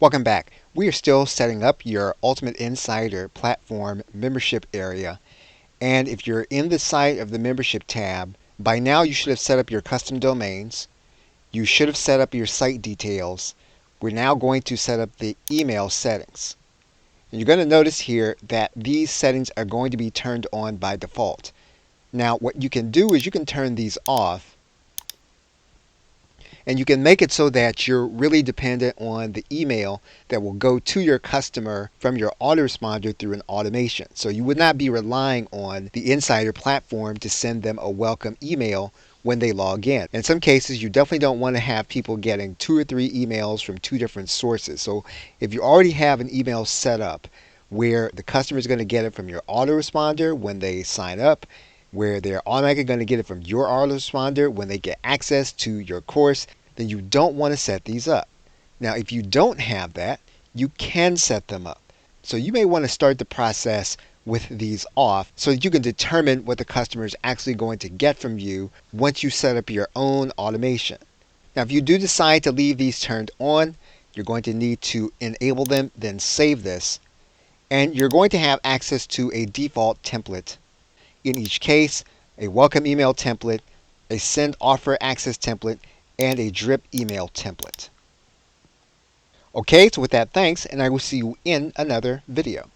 Welcome back. We are still setting up your Ultimate Insider platform membership area. And if you're in the site of the membership tab, by now you should have set up your custom domains. You should have set up your site details. We're now going to set up the email settings. And you're going to notice here that these settings are going to be turned on by default. Now what you can do is you can turn these off. And you can make it so that you're really dependent on the email that will go to your customer from your autoresponder through an automation. So you would not be relying on the Insider platform to send them a welcome email when they log in. In some cases, you definitely don't want to have people getting 2 or 3 emails from 2 different sources. So if you already have an email set up where the customer is going to get it from your autoresponder when they sign up, where they're automatically going to get it from your autoresponder when they get access to your course, then you don't want to set these up. Now, if you don't have that, you can set them up. So you may want to start the process with these off so that you can determine what the customer is actually going to get from you once you set up your own automation. Now, if you do decide to leave these turned on, you're going to need to enable them, then save this. And you're going to have access to a default template. In each case, a welcome email template, a send offer access template, and a drip email template. Okay, so with that, thanks, and I will see you in another video.